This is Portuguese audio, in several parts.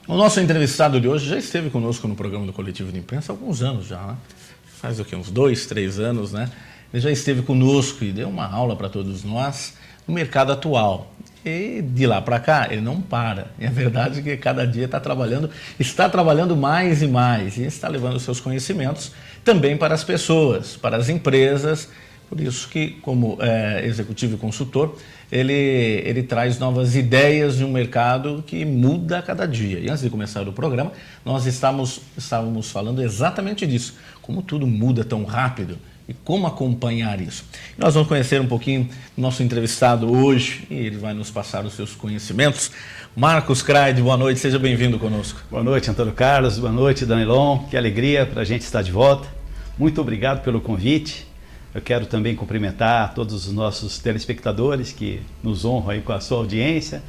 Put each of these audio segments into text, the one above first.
O nosso entrevistado de hoje já esteve conosco no programa do Coletivo de Imprensa há alguns anos já, né? Faz o quê? Uns 2, 3 anos, né? Ele já esteve conosco e deu uma aula para todos nós no mercado atual. E de lá para cá, ele não para. E a verdade é que cada dia está trabalhando mais e mais. E está levando os seus conhecimentos também para as pessoas, para as empresas. Por isso que, como executivo e consultor, ele traz novas ideias de um mercado que muda a cada dia. E antes de começar o programa, nós estávamos falando exatamente disso. Como tudo muda tão rápido e como acompanhar isso. Nós vamos conhecer um pouquinho do nosso entrevistado hoje e ele vai nos passar os seus conhecimentos. Marcos Craide, boa noite, seja bem-vindo conosco. Boa noite, Antônio Carlos, boa noite, Danilon. Que alegria para a gente estar de volta. Muito obrigado pelo convite. Eu quero também cumprimentar todos os nossos telespectadores que nos honram aí com a sua audiência.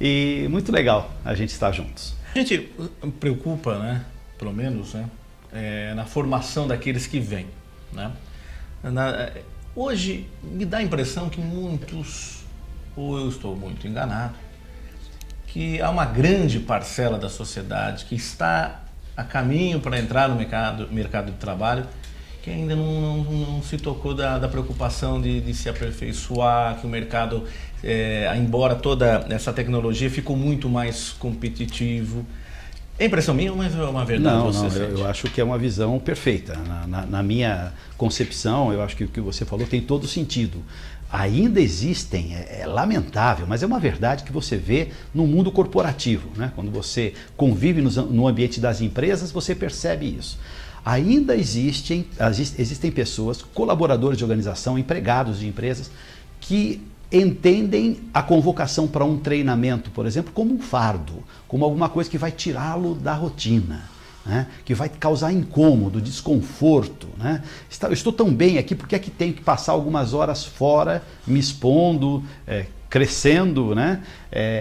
E muito legal a gente estar juntos. A gente preocupa, né, pelo menos, né, na formação daqueles que vêm, né? Hoje me dá a impressão que muitos, ou eu estou muito enganado, que há uma grande parcela da sociedade que está a caminho para entrar no mercado de trabalho, que ainda não se tocou da preocupação de se aperfeiçoar, que o mercado, embora toda essa tecnologia, ficou muito mais competitivo. É impressão minha, mas é uma verdade? Não, eu acho que é uma visão perfeita. Na minha concepção, eu acho que o que você falou tem todo sentido. Ainda existem, é lamentável, mas é uma verdade que você vê no mundo corporativo, né? Quando você convive no ambiente das empresas, você percebe isso. Ainda existem pessoas, colaboradores de organização, empregados de empresas, que entendem a convocação para um treinamento, por exemplo, como um fardo, como alguma coisa que vai tirá-lo da rotina, né? Que vai causar incômodo, desconforto, né? Eu estou tão bem aqui, porque é que tenho que passar algumas horas fora, me expondo, crescendo, né?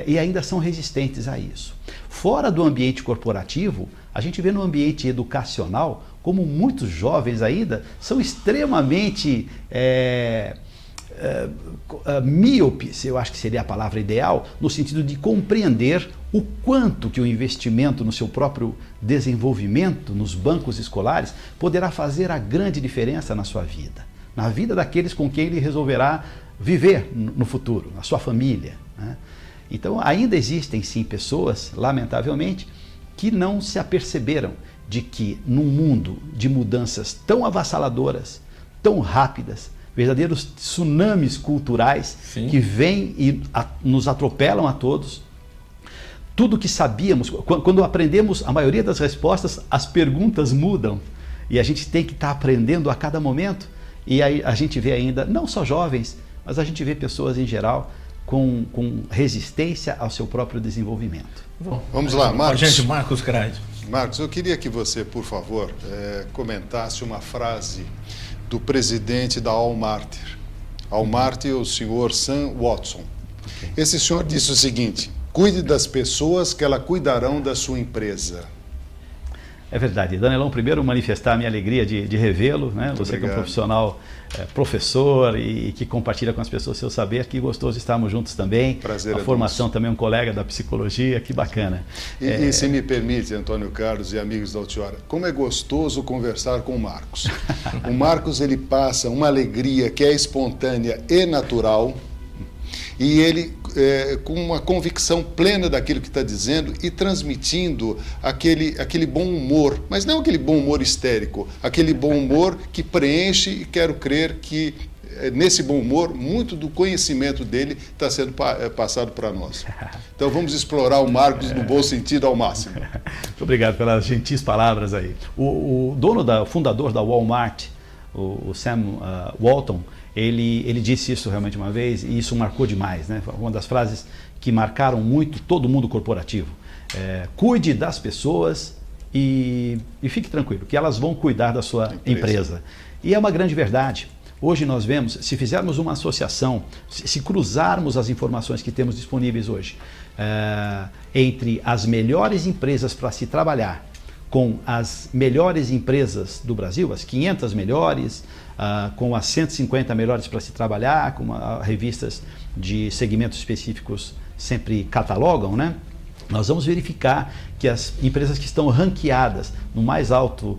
E ainda são resistentes a isso. Fora do ambiente corporativo, a gente vê no ambiente educacional como muitos jovens ainda são extremamente míopes, eu acho que seria a palavra ideal, no sentido de compreender o quanto que o investimento no seu próprio desenvolvimento, nos bancos escolares, poderá fazer a grande diferença na sua vida, na vida daqueles com quem ele resolverá viver no futuro, na sua família, né? Então ainda existem sim pessoas, lamentavelmente, que não se aperceberam de que num mundo de mudanças tão avassaladoras, tão rápidas, verdadeiros tsunamis culturais, sim, que vêm e nos atropelam a todos, tudo que sabíamos, quando aprendemos a maioria das respostas, as perguntas mudam e a gente tem que estar aprendendo a cada momento. E aí a gente vê ainda, não só jovens, mas a gente vê pessoas em geral com resistência ao seu próprio desenvolvimento. Bom, vamos lá, Marcos. Gente, Marcos Craide. Marcos, eu queria que você, por favor, comentasse uma frase do presidente da Walmart. Walmart é o senhor Sam Watson. Okay. Esse senhor disse o seguinte: cuide das pessoas que elas cuidarão da sua empresa. É verdade. Danilão, primeiro manifestar a minha alegria de revê-lo, né? Você obrigado. Que é um profissional, professor e que compartilha com as pessoas seu saber, que gostoso estarmos juntos também. Prazer. A formação também, um colega da psicologia, que bacana. E se me permite, Antônio Carlos e amigos da Altiora, como é gostoso conversar com o Marcos. O Marcos, ele passa uma alegria que é espontânea e natural, e ele com uma convicção plena daquilo que está dizendo e transmitindo aquele bom humor, mas não aquele bom humor histérico, aquele bom humor que preenche, e quero crer que nesse bom humor, muito do conhecimento dele está sendo passado para nós. Então vamos explorar o Marcos no bom sentido ao máximo. Muito obrigado pelas gentis palavras aí. O fundador da Walmart, o Sam Walton, ele disse isso realmente uma vez e isso marcou demais, né? Uma das frases que marcaram muito todo mundo corporativo. Cuide das pessoas e fique tranquilo, que elas vão cuidar da sua empresa. E é uma grande verdade. Hoje nós vemos, se fizermos uma associação, se cruzarmos as informações que temos disponíveis hoje, entre as melhores empresas para se trabalhar com as melhores empresas do Brasil, as 500 melhores, com as 150 melhores para se trabalhar, como revistas de segmentos específicos sempre catalogam, né? nós vamos verificar que as empresas que estão ranqueadas no mais alto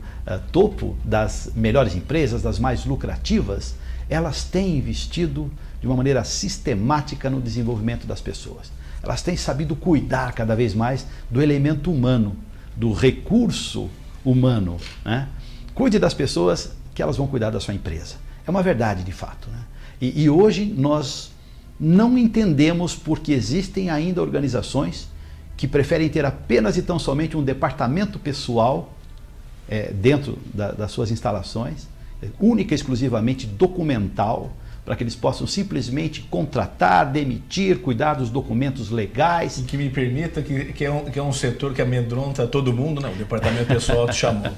topo das melhores empresas, das mais lucrativas, elas têm investido de uma maneira sistemática no desenvolvimento das pessoas. Elas têm sabido cuidar cada vez mais do elemento humano, do recurso humano, né? Cuide das pessoas que elas vão cuidar da sua empresa. É uma verdade de fato, né? E hoje nós não entendemos porque existem ainda organizações que preferem ter apenas e tão somente um departamento pessoal dentro das suas instalações, única e exclusivamente documental, para que eles possam simplesmente contratar, demitir, cuidar dos documentos legais. E que me permita, que é um setor que amedronta todo mundo, né? O departamento pessoal te chamou.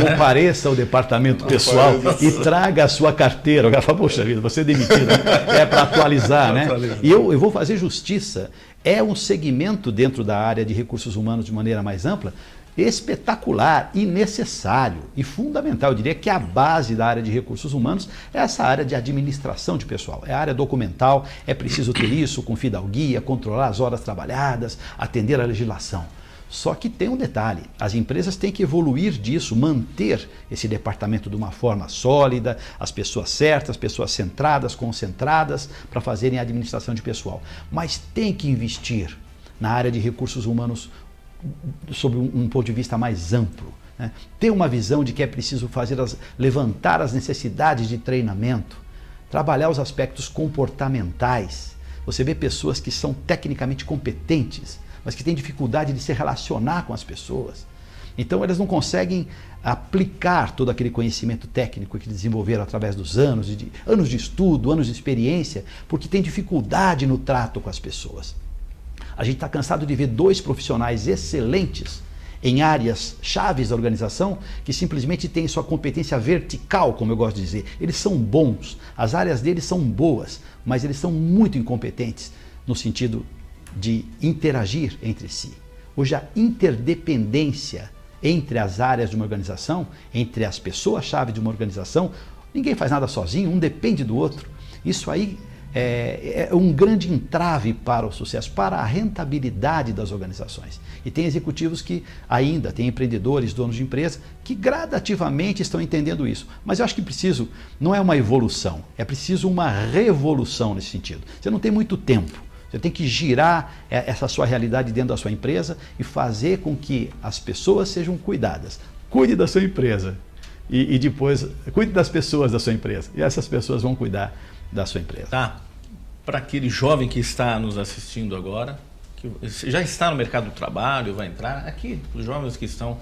Compareça ao departamento pessoal e traga a sua carteira. O cara fala, poxa vida, você é demitido. É para atualizar, né? E eu vou fazer justiça. É um segmento dentro da área de recursos humanos de maneira mais ampla, espetacular e necessário e fundamental. Eu diria que a base da área de recursos humanos é essa área de administração de pessoal, é a área documental, é preciso ter isso com fidalguia, controlar as horas trabalhadas, atender a legislação. Só que tem um detalhe, as empresas têm que evoluir disso, manter esse departamento de uma forma sólida, as pessoas certas, as pessoas centradas, concentradas para fazerem a administração de pessoal. Mas tem que investir na área de recursos humanos sob um ponto de vista mais amplo, né? Ter uma visão de que é preciso levantar as necessidades de treinamento, trabalhar os aspectos comportamentais. Você vê pessoas que são tecnicamente competentes, mas que têm dificuldade de se relacionar com as pessoas. Então elas não conseguem aplicar todo aquele conhecimento técnico que desenvolveram através dos anos de estudo, anos de experiência, porque têm dificuldade no trato com as pessoas. A gente está cansado de ver 2 profissionais excelentes em áreas chaves da organização que simplesmente têm sua competência vertical, como eu gosto de dizer. Eles são bons, as áreas deles são boas, mas eles são muito incompetentes no sentido de interagir entre si. Hoje a interdependência entre as áreas de uma organização, entre as pessoas-chave de uma organização, ninguém faz nada sozinho, um depende do outro. Isso aí é um grande entrave para o sucesso, para a rentabilidade das organizações. E tem executivos que ainda, tem empreendedores, donos de empresa, que gradativamente estão entendendo isso. Mas eu acho que não é uma evolução, é preciso uma revolução nesse sentido. Você não tem muito tempo, você tem que girar essa sua realidade dentro da sua empresa e fazer com que as pessoas sejam cuidadas. Cuide da sua empresa e depois cuide das pessoas da sua empresa. E essas pessoas vão cuidar da sua empresa. Tá. Para aquele jovem que está nos assistindo agora, que já está no mercado do trabalho, vai entrar, aqui, os jovens que estão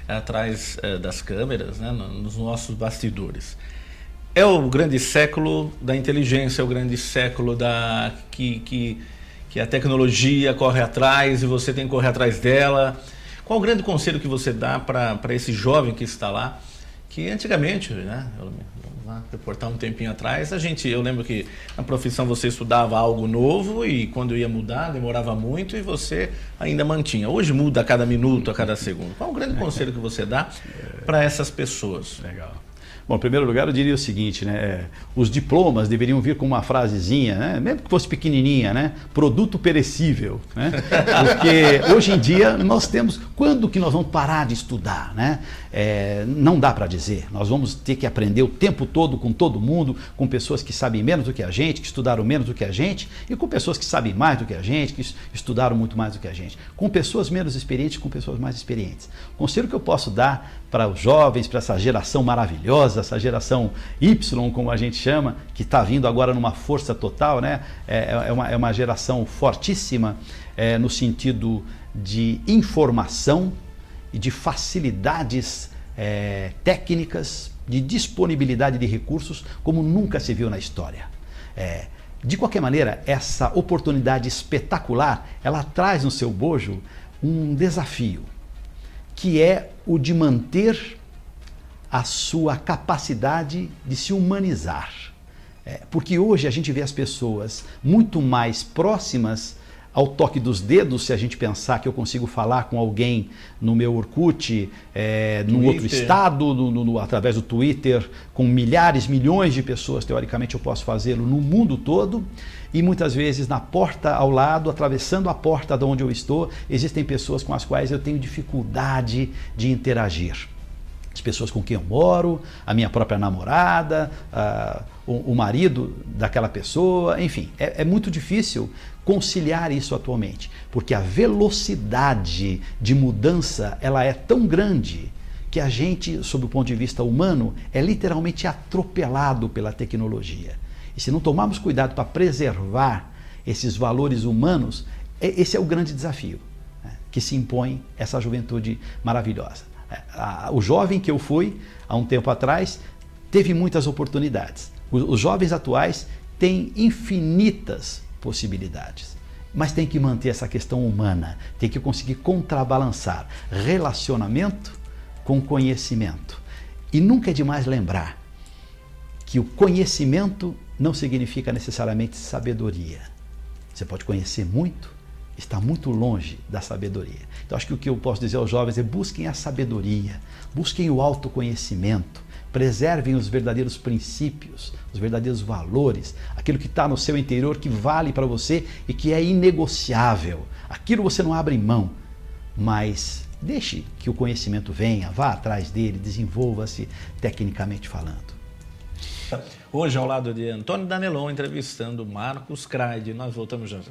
atrás das câmeras, né, nos nossos bastidores. É o grande século da inteligência, é o grande século que a tecnologia corre atrás e você tem que correr atrás dela. Qual o grande conselho que você dá para esse jovem que está lá, que antigamente, né, vamos lá, reportar um tempinho atrás, eu lembro que na profissão você estudava algo novo e quando ia mudar demorava muito e você ainda mantinha. Hoje muda a cada minuto, a cada segundo. Qual o grande conselho que você dá para essas pessoas? Legal. Bom, em primeiro lugar, eu diria o seguinte, né? Os diplomas deveriam vir com uma frasezinha, né? Mesmo que fosse pequenininha, né? Produto perecível, né? Porque hoje em dia nós temos... Quando que nós vamos parar de estudar, né? Não dá para dizer. Nós vamos ter que aprender o tempo todo com todo mundo, com pessoas que sabem menos do que a gente, que estudaram menos do que a gente, e com pessoas que sabem mais do que a gente, que estudaram muito mais do que a gente. Com pessoas menos experientes, com pessoas mais experientes. O conselho que eu posso dar para os jovens, para essa geração maravilhosa, essa geração Y, como a gente chama, que está vindo agora numa força total, né? É uma geração fortíssima no sentido de informação e de facilidades técnicas, de disponibilidade de recursos, como nunca se viu na história. De qualquer maneira, essa oportunidade espetacular, ela traz no seu bojo um desafio, que é o de manter a sua capacidade de se humanizar. Porque hoje a gente vê as pessoas muito mais próximas ao toque dos dedos, se a gente pensar que eu consigo falar com alguém no meu Orkut, num outro estado, através do Twitter, com milhares, milhões de pessoas, teoricamente eu posso fazê-lo no mundo todo, e muitas vezes na porta ao lado, atravessando a porta de onde eu estou, existem pessoas com as quais eu tenho dificuldade de interagir. As pessoas com quem eu moro, a minha própria namorada, o marido daquela pessoa, enfim, é muito difícil conciliar isso atualmente, porque a velocidade de mudança ela é tão grande que a gente, sob o ponto de vista humano, é literalmente atropelado pela tecnologia. E se não tomarmos cuidado para preservar esses valores humanos, esse é o grande desafio, né, que se impõe essa juventude maravilhosa. O jovem que eu fui há um tempo atrás teve muitas oportunidades. Os jovens atuais têm infinitas possibilidades, mas tem que manter essa questão humana, tem que conseguir contrabalançar relacionamento com conhecimento. E nunca é demais lembrar que o conhecimento não significa necessariamente sabedoria. Você pode conhecer muito, está muito longe da sabedoria. Então acho que o que eu posso dizer aos jovens é: busquem a sabedoria, busquem o autoconhecimento, preservem os verdadeiros princípios, os verdadeiros valores, aquilo que está no seu interior, que vale para você e que é inegociável. Aquilo você não abre mão, mas deixe que o conhecimento venha, vá atrás dele, desenvolva-se tecnicamente falando. Hoje, ao lado de Antônio Danelon, entrevistando Marcos Craide. Nós voltamos já já.